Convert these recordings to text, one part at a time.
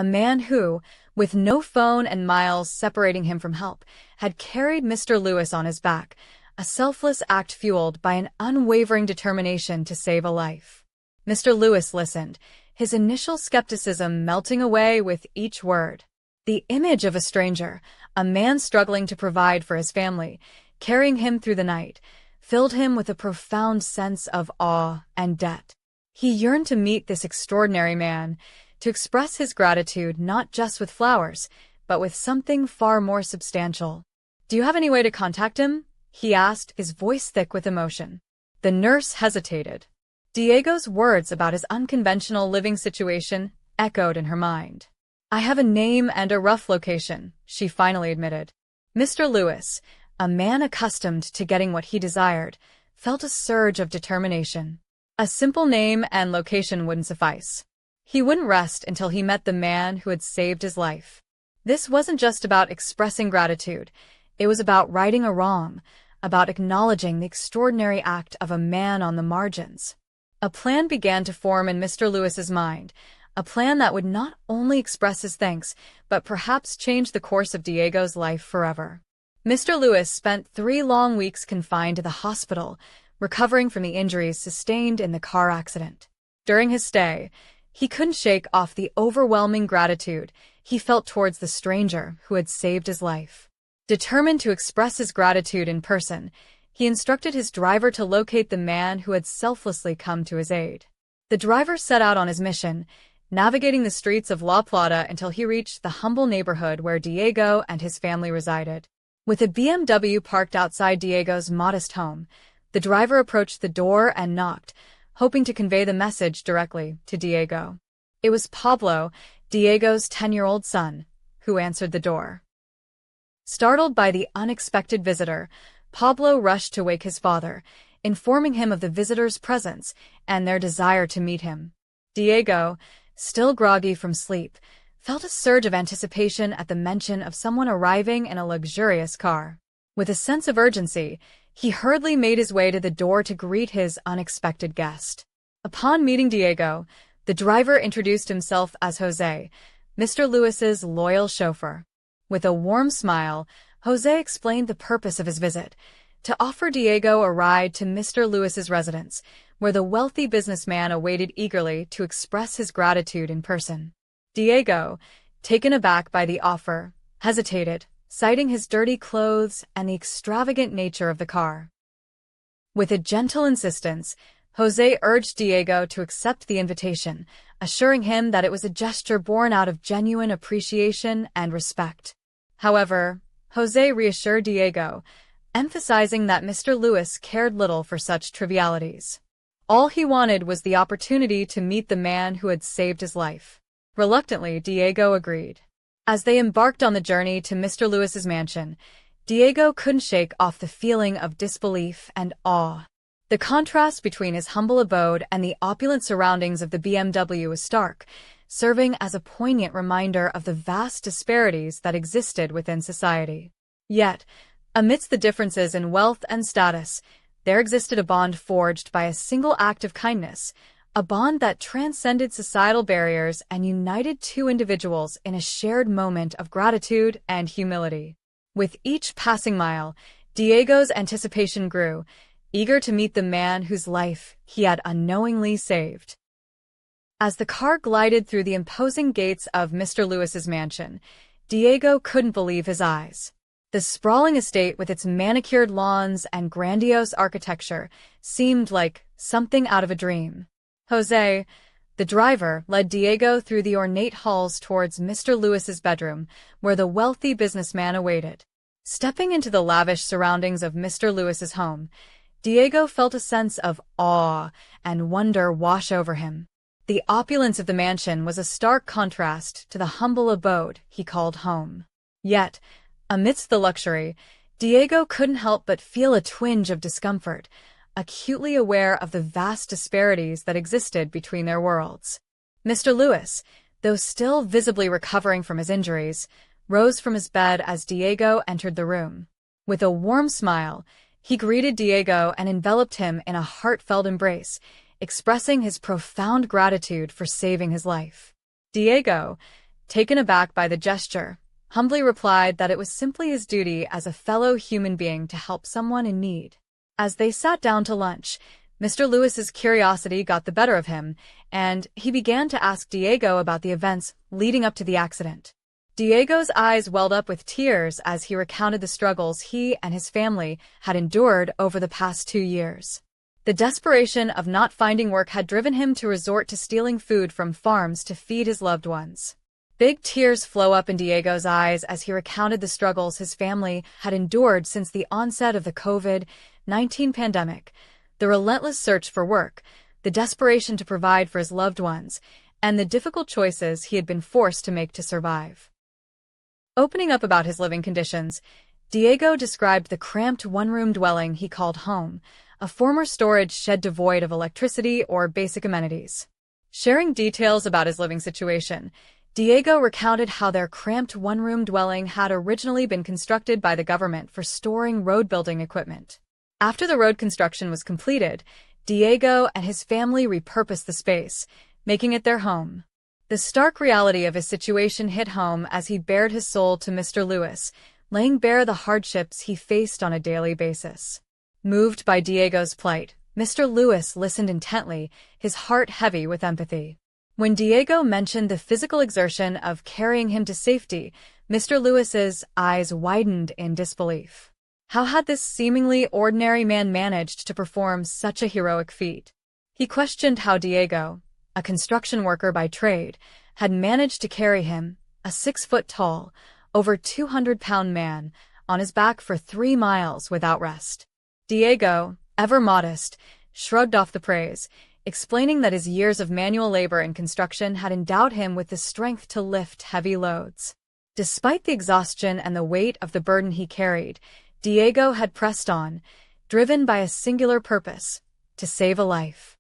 a man who, with no phone and miles separating him from help, had carried Mr. Lewis on his back, a selfless act fueled by an unwavering determination to save a life. Mr. Lewis listened, his initial skepticism melting away with each word. The image of a stranger, a man struggling to provide for his family, carrying him through the night, filled him with a profound sense of awe and debt. He yearned to meet this extraordinary man, to express his gratitude not just with flowers, but with something far more substantial. "Do you have any way to contact him?" he asked, his voice thick with emotion. The nurse hesitated. Diego's words about his unconventional living situation echoed in her mind. "I have a name and a rough location," she finally admitted. Mr. Lewis, a man accustomed to getting what he desired, felt a surge of determination. A simple name and location wouldn't suffice. He wouldn't rest until he met the man who had saved his life. This wasn't just about expressing gratitude. It was about righting a wrong, about acknowledging the extraordinary act of a man on the margins. A plan began to form in Mr. Lewis's mind, a plan that would not only express his thanks, but perhaps change the course of Diego's life forever. Mr. Lewis spent 3 long weeks confined to the hospital, recovering from the injuries sustained in the car accident. During his stay, he couldn't shake off the overwhelming gratitude he felt towards the stranger who had saved his life. Determined to express his gratitude in person, he instructed his driver to locate the man who had selflessly come to his aid. The driver set out on his mission, navigating the streets of La Plata until he reached the humble neighborhood where Diego and his family resided. With a BMW parked outside Diego's modest home, the driver approached the door and knocked, hoping to convey the message directly to Diego. It was Pablo, Diego's 10-year-old son, who answered the door. Startled by the unexpected visitor, Pablo rushed to wake his father, informing him of the visitor's presence and their desire to meet him. Diego, still groggy from sleep, felt a surge of anticipation at the mention of someone arriving in a luxurious car. With a sense of urgency, he hurriedly made his way to the door to greet his unexpected guest. Upon meeting Diego, the driver introduced himself as Jose, Mr. Lewis's loyal chauffeur. With a warm smile, Jose explained the purpose of his visit, to offer Diego a ride to Mr. Lewis's residence, where the wealthy businessman awaited eagerly to express his gratitude in person. Diego, taken aback by the offer, hesitated, citing his dirty clothes and the extravagant nature of the car. With a gentle insistence, Jose urged Diego to accept the invitation, assuring him that it was a gesture born out of genuine appreciation and respect. However, Jose reassured Diego, emphasizing that Mr. Lewis cared little for such trivialities. All he wanted was the opportunity to meet the man who had saved his life. Reluctantly, Diego agreed. As they embarked on the journey to Mr. Lewis's mansion, Diego couldn't shake off the feeling of disbelief and awe. The contrast between his humble abode and the opulent surroundings of the BMW was stark, serving as a poignant reminder of the vast disparities that existed within society. Yet, amidst the differences in wealth and status, there existed a bond forged by a single act of kindness, a bond that transcended societal barriers and united 2 individuals in a shared moment of gratitude and humility. With each passing mile, Diego's anticipation grew, eager to meet the man whose life he had unknowingly saved. As the car glided through the imposing gates of Mr. Lewis's mansion, Diego couldn't believe his eyes. The sprawling estate with its manicured lawns and grandiose architecture seemed like something out of a dream. Jose, the driver, led Diego through the ornate halls towards Mr. Lewis's bedroom, where the wealthy businessman awaited. Stepping into the lavish surroundings of Mr. Lewis's home, Diego felt a sense of awe and wonder wash over him. The opulence of the mansion was a stark contrast to the humble abode he called home. Yet, amidst the luxury, Diego couldn't help but feel a twinge of discomfort, acutely aware of the vast disparities that existed between their worlds. Mr. Lewis, though still visibly recovering from his injuries, rose from his bed as Diego entered the room. With a warm smile, he greeted Diego and enveloped him in a heartfelt embrace, expressing his profound gratitude for saving his life. Diego, taken aback by the gesture, humbly replied that it was simply his duty as a fellow human being to help someone in need. As they sat down to lunch, Mr. Lewis's curiosity got the better of him, and he began to ask Diego about the events leading up to the accident. Diego's eyes welled up with tears as he recounted the struggles he and his family had endured over the past 2 years. The desperation of not finding work had driven him to resort to stealing food from farms to feed his loved ones. Big tears flow up in Diego's eyes as he recounted the struggles his family had endured since the onset of the COVID-19 pandemic, the relentless search for work, the desperation to provide for his loved ones, and the difficult choices he had been forced to make to survive. Opening up about his living conditions, Diego described the cramped one-room dwelling he called home, a former storage shed devoid of electricity or basic amenities. Sharing details about his living situation, Diego recounted how their cramped one-room dwelling had originally been constructed by the government for storing road-building equipment. After the road construction was completed, Diego and his family repurposed the space, making it their home. The stark reality of his situation hit home as he bared his soul to Mr. Lewis, laying bare the hardships he faced on a daily basis. Moved by Diego's plight, Mr. Lewis listened intently, his heart heavy with empathy. When Diego mentioned the physical exertion of carrying him to safety, Mr. Lewis's eyes widened in disbelief. How had this seemingly ordinary man managed to perform such a heroic feat? He questioned how Diego, a construction worker by trade, had managed to carry him, a 6-foot-tall, over 200-pound man, on his back for 3 miles without rest. Diego, ever modest, shrugged off the praise, explaining that his years of manual labor in construction had endowed him with the strength to lift heavy loads. Despite the exhaustion and the weight of the burden he carried, Diego had pressed on, driven by a singular purpose: to save a life.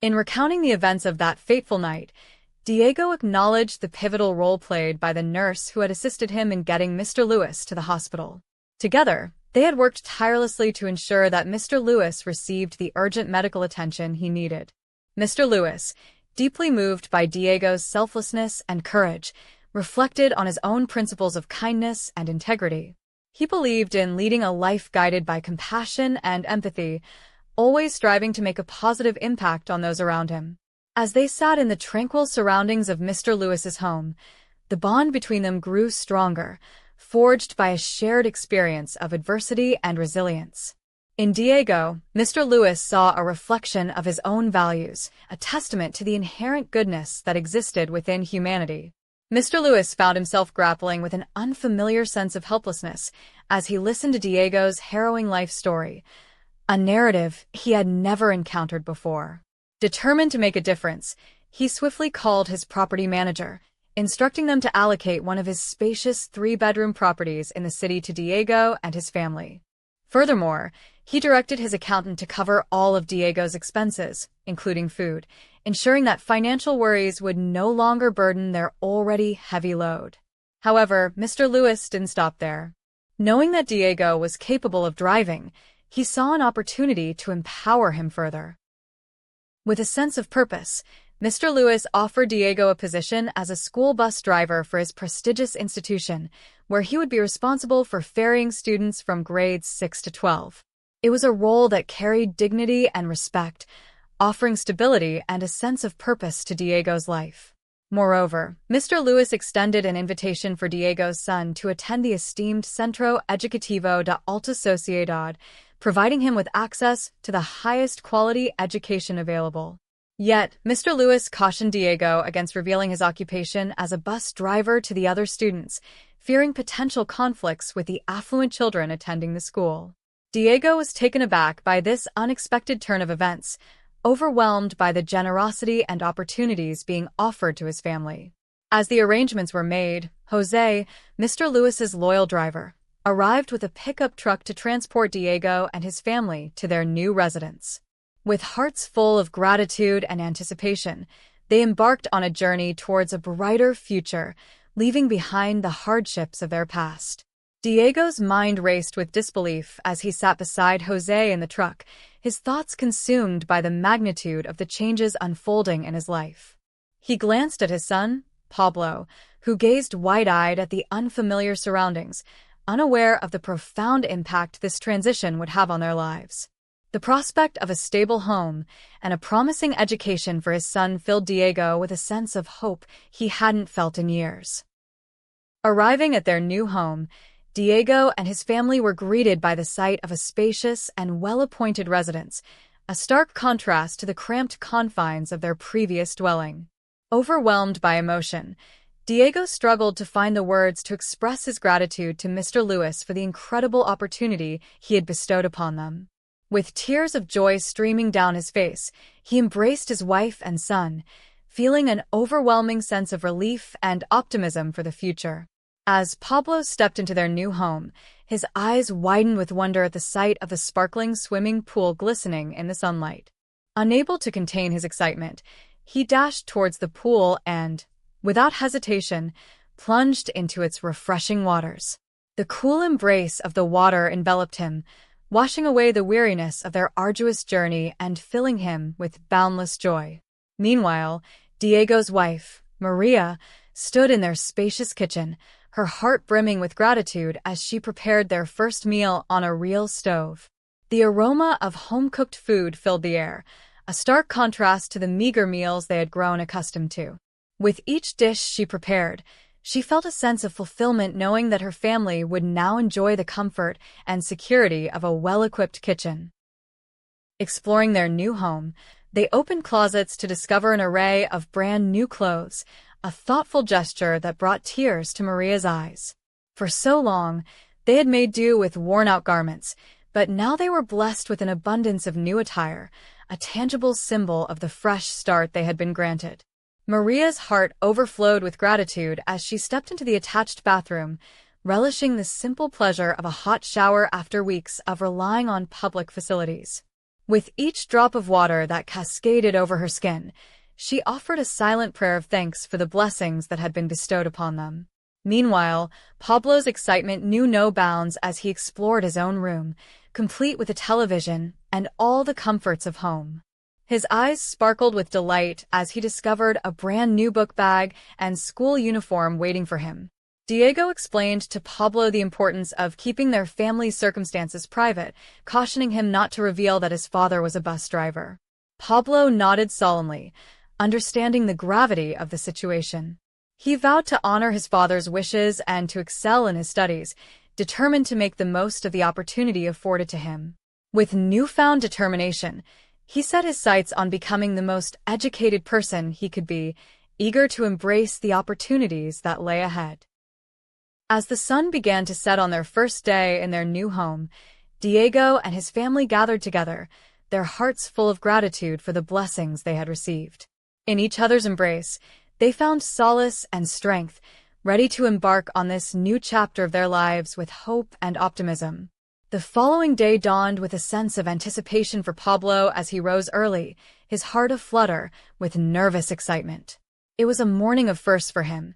In recounting the events of that fateful night, Diego acknowledged the pivotal role played by the nurse who had assisted him in getting Mr. Lewis to the hospital. Together, they had worked tirelessly to ensure that Mr. Lewis received the urgent medical attention he needed. Mr. Lewis, deeply moved by Diego's selflessness and courage, reflected on his own principles of kindness and integrity. He believed in leading a life guided by compassion and empathy, always striving to make a positive impact on those around him. As they sat in the tranquil surroundings of Mr. Lewis's home, the bond between them grew stronger, forged by a shared experience of adversity and resilience. In Diego, Mr. Lewis saw a reflection of his own values, a testament to the inherent goodness that existed within humanity. Mr. Lewis found himself grappling with an unfamiliar sense of helplessness as he listened to Diego's harrowing life story, a narrative he had never encountered before. Determined to make a difference, he swiftly called his property manager, instructing them to allocate one of his spacious 3-bedroom properties in the city to Diego and his family. Furthermore, he directed his accountant to cover all of Diego's expenses, including food, ensuring that financial worries would no longer burden their already heavy load. However, Mr. Lewis didn't stop there. Knowing that Diego was capable of driving, he saw an opportunity to empower him further. With a sense of purpose, Mr. Lewis offered Diego a position as a school bus driver for his prestigious institution, where he would be responsible for ferrying students from grades 6 to 12. It was a role that carried dignity and respect, offering stability and a sense of purpose to Diego's life. Moreover, Mr. Lewis extended an invitation for Diego's son to attend the esteemed Centro Educativo de Alta Sociedad, providing him with access to the highest quality education available. Yet, Mr. Lewis cautioned Diego against revealing his occupation as a bus driver to the other students, fearing potential conflicts with the affluent children attending the school. Diego was taken aback by this unexpected turn of events, overwhelmed by the generosity and opportunities being offered to his family. As the arrangements were made, Jose, Mr. Lewis's loyal driver, arrived with a pickup truck to transport Diego and his family to their new residence. With hearts full of gratitude and anticipation, they embarked on a journey towards a brighter future, leaving behind the hardships of their past. Diego's mind raced with disbelief as he sat beside Jose in the truck, his thoughts consumed by the magnitude of the changes unfolding in his life. He glanced at his son, Pablo, who gazed wide-eyed at the unfamiliar surroundings, unaware of the profound impact this transition would have on their lives. The prospect of a stable home and a promising education for his son filled Diego with a sense of hope he hadn't felt in years. Arriving at their new home, Diego and his family were greeted by the sight of a spacious and well-appointed residence, a stark contrast to the cramped confines of their previous dwelling. Overwhelmed by emotion, Diego struggled to find the words to express his gratitude to Mr. Lewis for the incredible opportunity he had bestowed upon them. With tears of joy streaming down his face, he embraced his wife and son, feeling an overwhelming sense of relief and optimism for the future. As Pablo stepped into their new home, his eyes widened with wonder at the sight of the sparkling swimming pool glistening in the sunlight. Unable to contain his excitement, he dashed towards the pool and, without hesitation, plunged into its refreshing waters. The cool embrace of the water enveloped him, washing away the weariness of their arduous journey and filling him with boundless joy. Meanwhile, Diego's wife, Maria, stood in their spacious kitchen, her heart brimming with gratitude as she prepared their first meal on a real stove. The aroma of home-cooked food filled the air, a stark contrast to the meager meals they had grown accustomed to. With each dish she prepared, she felt a sense of fulfillment knowing that her family would now enjoy the comfort and security of a well-equipped kitchen. Exploring their new home, they opened closets to discover an array of brand-new clothes, a thoughtful gesture that brought tears to Maria's eyes. For so long, they had made do with worn-out garments, but now they were blessed with an abundance of new attire, a tangible symbol of the fresh start they had been granted. Maria's heart overflowed with gratitude as she stepped into the attached bathroom, relishing the simple pleasure of a hot shower after weeks of relying on public facilities. With each drop of water that cascaded over her skin, she offered a silent prayer of thanks for the blessings that had been bestowed upon them. Meanwhile, Pablo's excitement knew no bounds as he explored his own room, complete with a television and all the comforts of home. His eyes sparkled with delight as he discovered a brand new book bag and school uniform waiting for him. Diego explained to Pablo the importance of keeping their family's circumstances private, cautioning him not to reveal that his father was a bus driver. Pablo nodded solemnly, understanding the gravity of the situation. He vowed to honor his father's wishes and to excel in his studies, determined to make the most of the opportunity afforded to him. With newfound determination, he set his sights on becoming the most educated person he could be, eager to embrace the opportunities that lay ahead. As the sun began to set on their first day in their new home, Diego and his family gathered together, their hearts full of gratitude for the blessings they had received. In each other's embrace, they found solace and strength, ready to embark on this new chapter of their lives with hope and optimism. The following day dawned with a sense of anticipation for Pablo as he rose early, his heart aflutter with nervous excitement. It was a morning of firsts for him.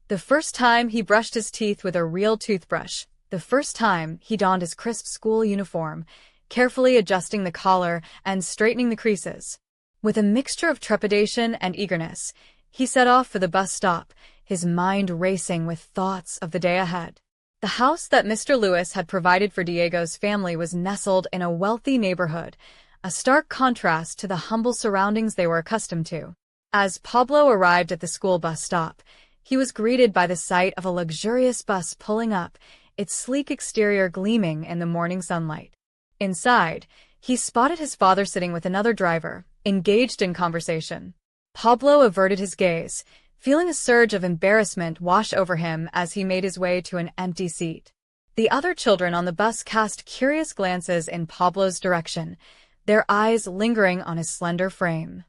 The first time he brushed his teeth with a real toothbrush, the first time he donned his crisp school uniform, carefully adjusting the collar and straightening the creases. With a mixture of trepidation and eagerness, he set off for the bus stop, his mind racing with thoughts of the day ahead. The house that Mr. Lewis had provided for Diego's family was nestled in a wealthy neighborhood, a stark contrast to the humble surroundings they were accustomed to. As Pablo arrived at the school bus stop, he was greeted by the sight of a luxurious bus pulling up, its sleek exterior gleaming in the morning sunlight. Inside, he spotted his father sitting with another driver, engaged in conversation. Pablo averted his gaze, feeling a surge of embarrassment wash over him as he made his way to an empty seat. The other children on the bus cast curious glances in Pablo's direction, their eyes lingering on his slender frame.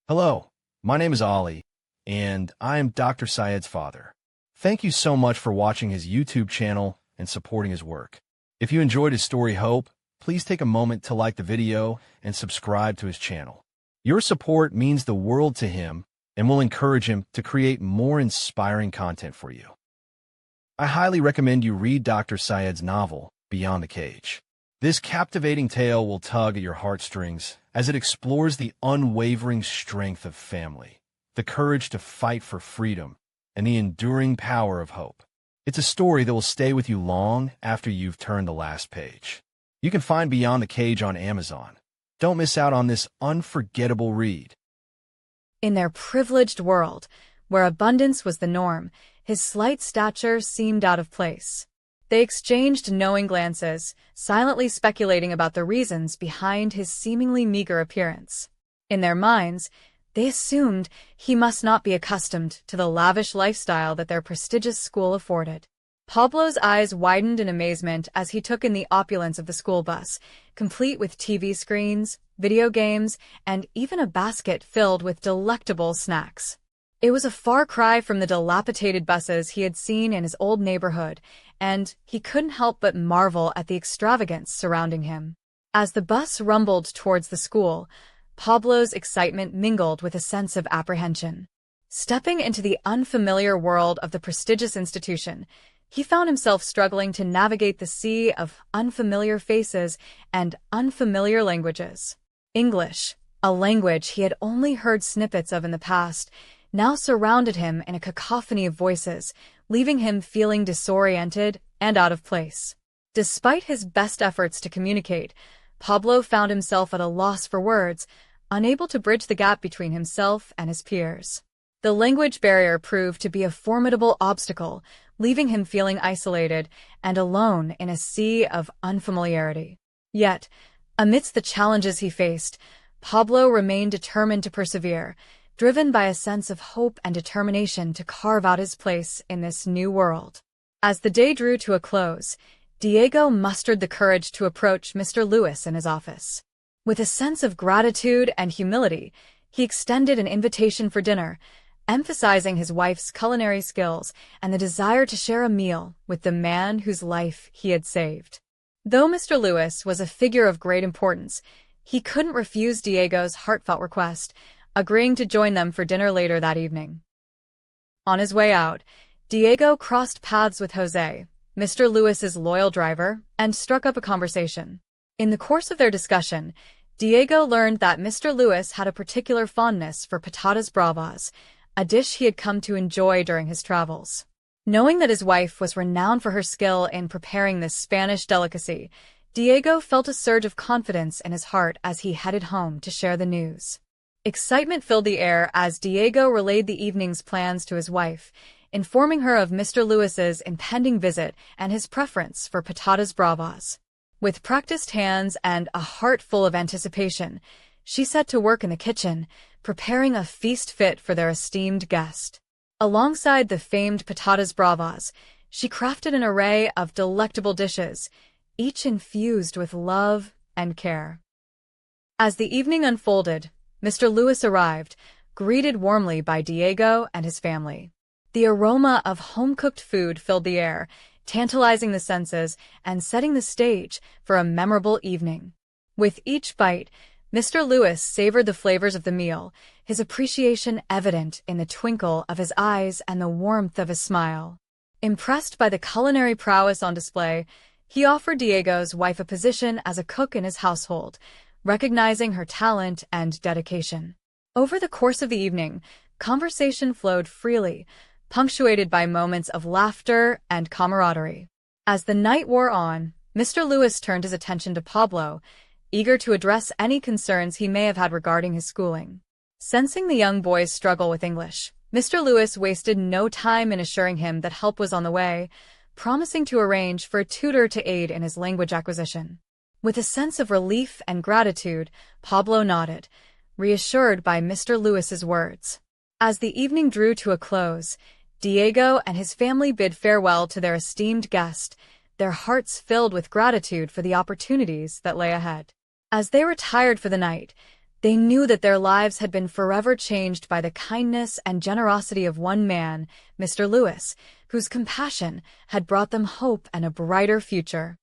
Hello, my name is Ali, and I am Dr. Syed's father. Thank you so much for watching his YouTube channel and supporting his work. If you enjoyed his story Hope, please take a moment to like the video and subscribe to his channel. Your support means the world to him and will encourage him to create more inspiring content for you. I highly recommend you read Dr. Syed's novel, Beyond the Cage. This captivating tale will tug at your heartstrings as it explores the unwavering strength of family, the courage to fight for freedom, and the enduring power of hope. It's a story that will stay with you long after you've turned the last page. You can find Beyond the Cage on Amazon. Don't miss out on this unforgettable read. In their privileged world, where abundance was the norm, his slight stature seemed out of place. They exchanged knowing glances, silently speculating about the reasons behind his seemingly meager appearance. In their minds, they assumed he must not be accustomed to the lavish lifestyle that their prestigious school afforded. Pablo's eyes widened in amazement as he took in the opulence of the school bus, complete with TV screens, video games, and even a basket filled with delectable snacks. It was a far cry from the dilapidated buses he had seen in his old neighborhood, and he couldn't help but marvel at the extravagance surrounding him. As the bus rumbled towards the school, Pablo's excitement mingled with a sense of apprehension. Stepping into the unfamiliar world of the prestigious institution, he found himself struggling to navigate the sea of unfamiliar faces and unfamiliar languages. English, a language he had only heard snippets of in the past, now surrounded him in a cacophony of voices, leaving him feeling disoriented and out of place. Despite his best efforts to communicate, Pablo found himself at a loss for words, unable to bridge the gap between himself and his peers. The language barrier proved to be a formidable obstacle, leaving him feeling isolated and alone in a sea of unfamiliarity. Yet, amidst the challenges he faced, Pablo remained determined to persevere, driven by a sense of hope and determination to carve out his place in this new world. As the day drew to a close, Diego mustered the courage to approach Mr. Lewis in his office. With a sense of gratitude and humility, he extended an invitation for dinner, emphasizing his wife's culinary skills and the desire to share a meal with the man whose life he had saved. Though Mr. Lewis was a figure of great importance, he couldn't refuse Diego's heartfelt request, agreeing to join them for dinner later that evening. On his way out, Diego crossed paths with Jose, Mr. Lewis's loyal driver, and struck up a conversation. In the course of their discussion, Diego learned that Mr. Lewis had a particular fondness for patatas bravas, a dish he had come to enjoy during his travels. Knowing that his wife was renowned for her skill in preparing this Spanish delicacy, Diego felt a surge of confidence in his heart as he headed home to share the news. Excitement filled the air as Diego relayed the evening's plans to his wife, informing her of Mr. Lewis's impending visit and his preference for patatas bravas. With practiced hands and a heart full of anticipation, she set to work in the kitchen, preparing a feast fit for their esteemed guest. Alongside the famed patatas bravas, she crafted an array of delectable dishes, each infused with love and care. As the evening unfolded, Mr. Lewis arrived, greeted warmly by Diego and his family. The aroma of home-cooked food filled the air, tantalizing the senses and setting the stage for a memorable evening. With each bite, Mr. Lewis savored the flavors of the meal, his appreciation evident in the twinkle of his eyes and the warmth of his smile. Impressed by the culinary prowess on display, he offered Diego's wife a position as a cook in his household, recognizing her talent and dedication. Over the course of the evening, conversation flowed freely, punctuated by moments of laughter and camaraderie. As the night wore on, Mr. Lewis turned his attention to Pablo, eager to address any concerns he may have had regarding his schooling. Sensing the young boy's struggle with English, Mr. Lewis wasted no time in assuring him that help was on the way, promising to arrange for a tutor to aid in his language acquisition. With a sense of relief and gratitude, Pablo nodded, reassured by Mr. Lewis's words. As the evening drew to a close, Diego and his family bid farewell to their esteemed guest, their hearts filled with gratitude for the opportunities that lay ahead. As they retired for the night, they knew that their lives had been forever changed by the kindness and generosity of one man, Mr. Lewis, whose compassion had brought them hope and a brighter future.